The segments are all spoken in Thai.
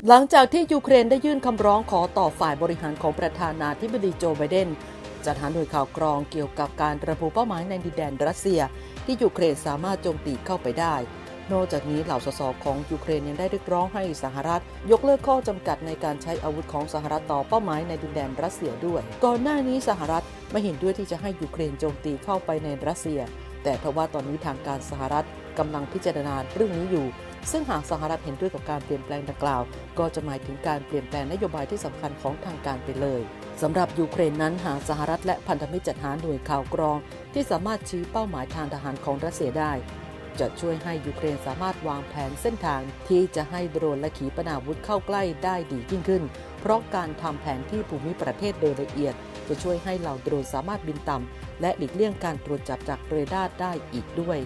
หลังจากที่ยูเครนได้ยื่นคำร้องขอต่อฝ่ายบริหารของประธานาธิบดีโจไบเดนจัดหาหน่วยข่าวกรองเกี่ยวกับการระบุเป้าหมายในดินแดนรัสเซียที่ยูเครนสามารถโจมตีเข้าไปได้นอกจากนี้เหล่าสสของยูเครนยังได้เรียกร้องให้สหรัฐยกเลิกข้อจำกัดในการใช้อาวุธของสหรัฐต่อเป้าหมายในดินแดนรัสเซียด้วยก่อนหน้านี้สหรัฐไม่เห็นด้วยที่จะให้ยูเครนโจมตีเข้าไปในรัสเซียแต่ทว่าตอนนี้ทางการสหรัฐกำลังพิจารณาเรื่องนี้อยู่ซึ่งหากสหรัฐเห็นด้วยกับการเปลี่ยนแปลงดังกล่าวก็จะหมายถึงการเปลี่ยนแปลงนโยบายที่สำคัญของทางการไปเลยสำหรับยูเครนนั้นหากสหรัฐและพันธมิตรจัดหาหน่วยข่าวกรองที่สามารถชี้เป้าหมายทางทหารของรัสเซียได้จะช่วยให้ยูเครนสามารถวางแผนเส้นทางที่จะให้โดรนและขีปนาวุธเข้าใกล้ได้ดียิ่งขึ้นเพราะการทำแผนที่ภูมิประเทศโดยละเอียดจะช่วยให้เหล่าโดรนสามารถบินต่ำและหลีกเลี่ยงการตรวจจับจากเรดาร์ได้อีกด้วย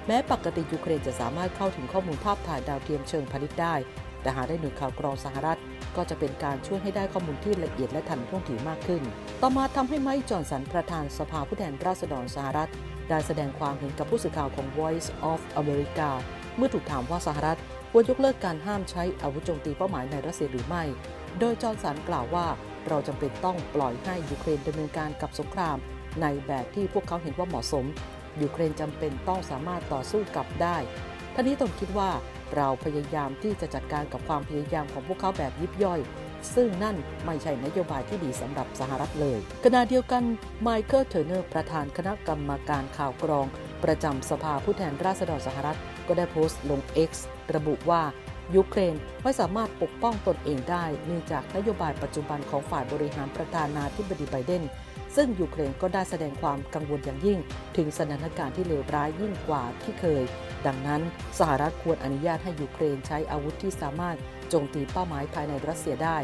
แม้ปกติยูเครนจะสามารถเข้าถึงข้อมูลภาพถ่ายดาวเทียมเชิงพาณิชย์ได้แต่หากได้หน่วยข่าวกรองสหรัฐก็จะเป็นการช่วยให้ได้ข้อมูลที่ละเอียดและทันท่วงทีมากขึ้นต่อมาทำให้ไมค์ จอห์นสันประธานสภาผู้แทนราษฎรสหรัฐได้แสดงความเห็นกับผู้สื่อข่าวของ Voice of America เมื่อถูกถามว่าสหรัฐควรยกเลิกการห้ามใช้อาวุธโจมตีเป้าหมายในรัสเซียหรือไม่โดยจอห์นสันกล่าวว่าเราจำเป็นต้องปล่อยให้ยูเครนดำเนินการกับสงครามในแบบที่พวกเขาเห็นว่าเหมาะสมยูเครนจำเป็นต้องสามารถต่อสู้กลับได้ท่านี้ตนคิดว่าเราพยายามที่จะจัดการกับความพยายามของพวกเขาแบบยิบย่อยซึ่งนั่นไม่ใช่นโยบายที่ดีสำหรับสหรัฐเลยขณะเดียวกันไมเคิลเทอร์เนอร์ประธานคณะกรรมการข่าวกรองประจำสภาผู้แทนราษฎรสหรัฐก็ได้โพสต์ลง X ระบุว่ายูเครนไม่สามารถปกป้องตนเองได้เนื่องจากนโยบายปัจจุบันของฝ่ายบริหารประธานาธิบดีไบเดนซึ่งยูเครนก็ได้แสดงความกังวลอย่างยิ่งถึงสถานการณ์ที่เลวร้ายยิ่งกว่าที่เคยดังนั้นสหรัฐควรอนุญาตให้ยูเครนใช้อาวุธที่สามารถโจมตีเป้าหมายภายในรัสเซียได้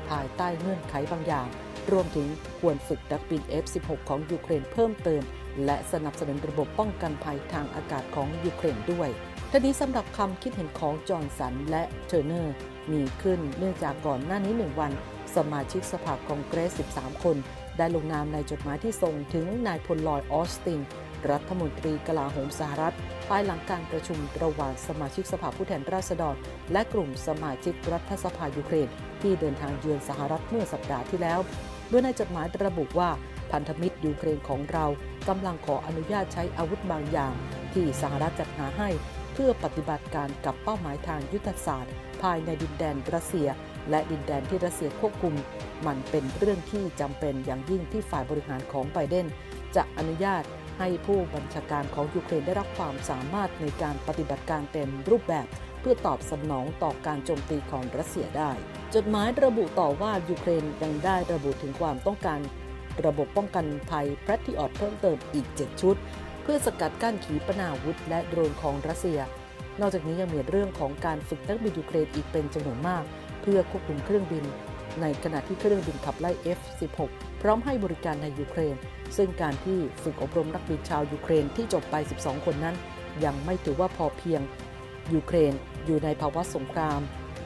ภายใต้เงื่อนไขบางอย่างรวมถึงควรฝึกนักบิน F-16 ของยูเครนเพิ่มเติมและสนับสนุนระบบป้องกันภัยทางอากาศของยูเครนด้วยทั้งนี้สำหรับคำคิดเห็นของจอห์นสันและเทอร์เนอร์มีขึ้นเนื่องจากก่อนหน้านี้1 วันสมาชิกสภาคองเกรส 13 คนได้ลงนามในจดหมายที่ส่งถึงนายพลลอยด์ ออสตินรัฐมนตรีกลาโหมสหรัฐภายหลังการประชุมระหว่างสมาชิกสภาผู้แทนราษฎรและกลุ่มสมาชิกรัฐสภายูเครนที่เดินทางเยือนสหรัฐเมื่อสัปดาห์ที่แล้วโดยในจดหมายระบุว่าพันธมิตรยูเครนของเรากำลังขออนุญาตใช้อาวุธบางอย่างที่สหรัฐจัดหาให้เพื่อปฏิบัติการกับเป้าหมายทางยุทธศาสตร์ภายในดินแดนรัสเซียและดินแดนที่รัสเซียควบคุมมันเป็นเรื่องที่จำเป็นอย่างยิ่งที่ฝ่ายบริหารของไบเดนจะอนุญาตให้ผู้บัญชาการของยูเครนได้รับความสามารถในการปฏิบัติการเต็มรูปแบบเพื่อตอบสนองต่อการโจมตีของรัสเซียได้จดหมายระบุต่อว่ายูเครนยังได้ระบุถึงความต้องการระบบป้องกันภัย Patriot เพิ่มเติมอีก 7 ชุดเพื่อสกัดกั้นขีปนาวุธและโดรนของรัสเซียนอกจากนี้ยังมีเรื่องของการฝึกนักบินยูเครนอีกเป็นจำนวนมากเพื่อควบคุมเครื่องบินในขณะที่เครื่องบินขับไล่ F-16 พร้อมให้บริการในยูเครนซึ่งการที่ฝึกอบรมนักบินชาวยูเครนที่จบไป 12 คนนั้นยังไม่ถือว่าพอเพียงยูเครนอยู่ในภาวะสงคราม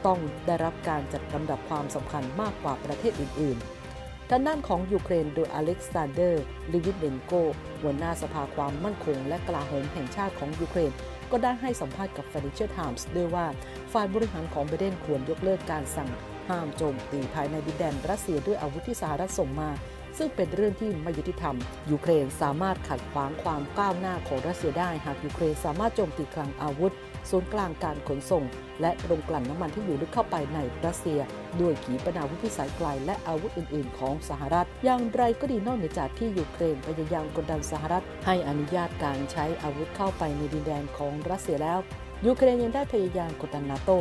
ต้องได้รับการจัดลำดับความสำคัญมากกว่าประเทศอื่นๆด้านของยูเครนโดยอเล็กซานเดอร์ ลิวิเดนโกหัวหน้าสภาความมั่นคงและกลาโหมแห่งชาติของยูเครนก็ได้ให้สัมภาษณ์กับ Financial Times ด้วยว่าฝ่ายบริหารของไบเดนควรยกเลิกการสั่งห้ามโจมตีภายในดินแดนรัสเซียด้วยอาวุธที่สหรัฐส่งมาซึ่งเป็นเรื่องที่ไม่ยุติธรรมยูเครนสามารถขัดขวางความก้าวหน้าของรัสเซียได้หากยูเครนสามารถโจมตีคลังอาวุธศูนย์กลางการขนส่งและโรงกลั่นน้ำมันที่อยู่ลึกเข้าไปในรัสเซียด้วยขีปนาวุธพิสัยไกลและอาวุธอื่นๆของสหรัฐอย่างไรก็ดีนอกเหนือจากที่ยูเครนพยายามกดดันสหรัฐให้อนุญาตการใช้อาวุธเข้าไปในดินแดนของรัสเซียแล้วยูเครนยังได้พยายามกดดันนาโต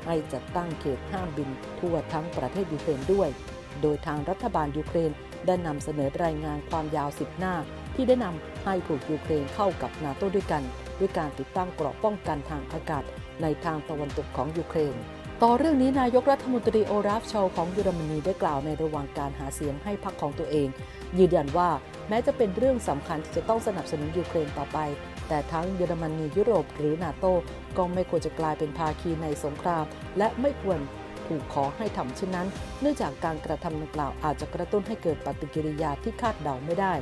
ให้จัดตั้งเขตห้ามบินทั่วทั้งประเทศยูเครนด้วยโดยทางรัฐบาลยูเครนได้นำเสนอรายงานความยาว10 หน้าที่ได้นำให้ผูกยูเครนเข้ากับนาโต้ด้วยกันด้วยการติดตั้งเกราะป้องกันทางอากาศในทางตะวันตกของยูเครนต่อเรื่องนี้นายกรัฐมนตรีโอลาฟ ชอลส์ของเยอรมนีได้กล่าวในระหว่างการหาเสียงให้พรรคของตัวเองยืนยันว่าแม้จะเป็นเรื่องสำคัญที่จะต้องสนับสนุนยูเครนต่อไปแต่ทั้งเยอรมนียุโรปหรือนาโต้ก็ไม่ควรจะกลายเป็นภาคีในสงครามและไม่ควรถูกขอให้ทำเช่นนั้นเนื่องจากการกระทำดังกล่าวอาจจะกระตุ้นให้เกิดปฏิกิริยาที่คาดเดาไม่ได้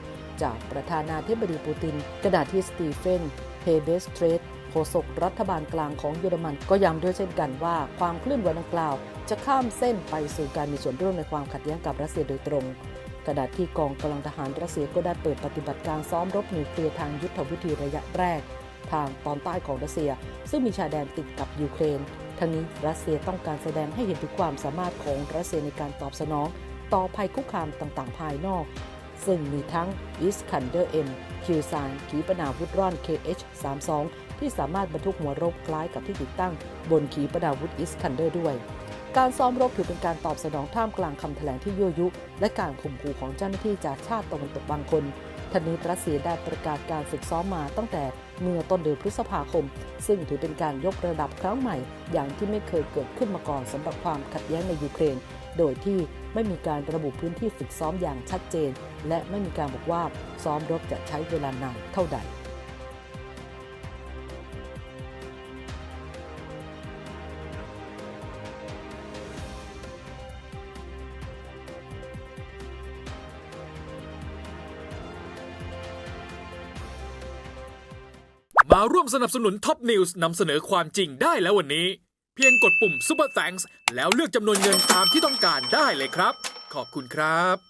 จากประธานาธิบดีปูตินขณะที่สตีเฟน เฮเบสเทรตโฆษกรัฐบาลกลางของเยอรมันก็ย้ำด้วยเช่นกันว่าความเคลื่อนไหวดังกล่าว จะข้ามเส้นไปสู่การมีส่วนร่วมในความขัดแย้งกับรัสเซียโดยตรงขณะที่กองกำลังทหารรัสเซียก็ได้เปิดปฏิบัติการซ้อมรบนิวเคลียร์ทางยุทธวิธีระยะแรกทางตอนใต้ของรัสเซียซึ่งมีชายแดนติดกับยูเครนทั้งนี้รัสเซียต้องการแสดงให้เห็นถึงความสามารถของรัสเซียในการตอบสนองต่อภัยคุกคามต่างๆภายนอกซึ่งมีทั้ง Iskander-M คิวซานขีปนาวุธร่อน KH-32 ที่สามารถบรรทุกหัวรบคล้ายกับที่ติดตั้งบนขีปนาวุธ Iskander ด้วยการซ้อมรบถือเป็นการตอบสนองท่ามกลางคำแถลงที่ยั่วยุและการข่มขู่ของเจ้าหน้าที่จากชาติตะวันตกบางคนทั้งนี้รัสเซียได้ประกาศการฝึกซ้อมมาตั้งแต่เมื่อต้นเดือนพฤษภาคมซึ่งถือเป็นการยกระดับครั้งใหม่อย่างที่ไม่เคยเกิดขึ้นมาก่อนสำหรับความขัดแย้งในยูเครนโดยที่ไม่มีการระบุพื้นที่ฝึกซ้อมอย่างชัดเจนและไม่มีการบอกว่าซ้อมรบจะใช้เวลานานเท่าใดมาร่วมสนับสนุนท็อปนิวส์นำเสนอความจริงได้แล้ววันนี้เพียงกดปุ่ม Super Thanks แล้วเลือกจำนวนเงินตามที่ต้องการได้เลยครับขอบคุณครับ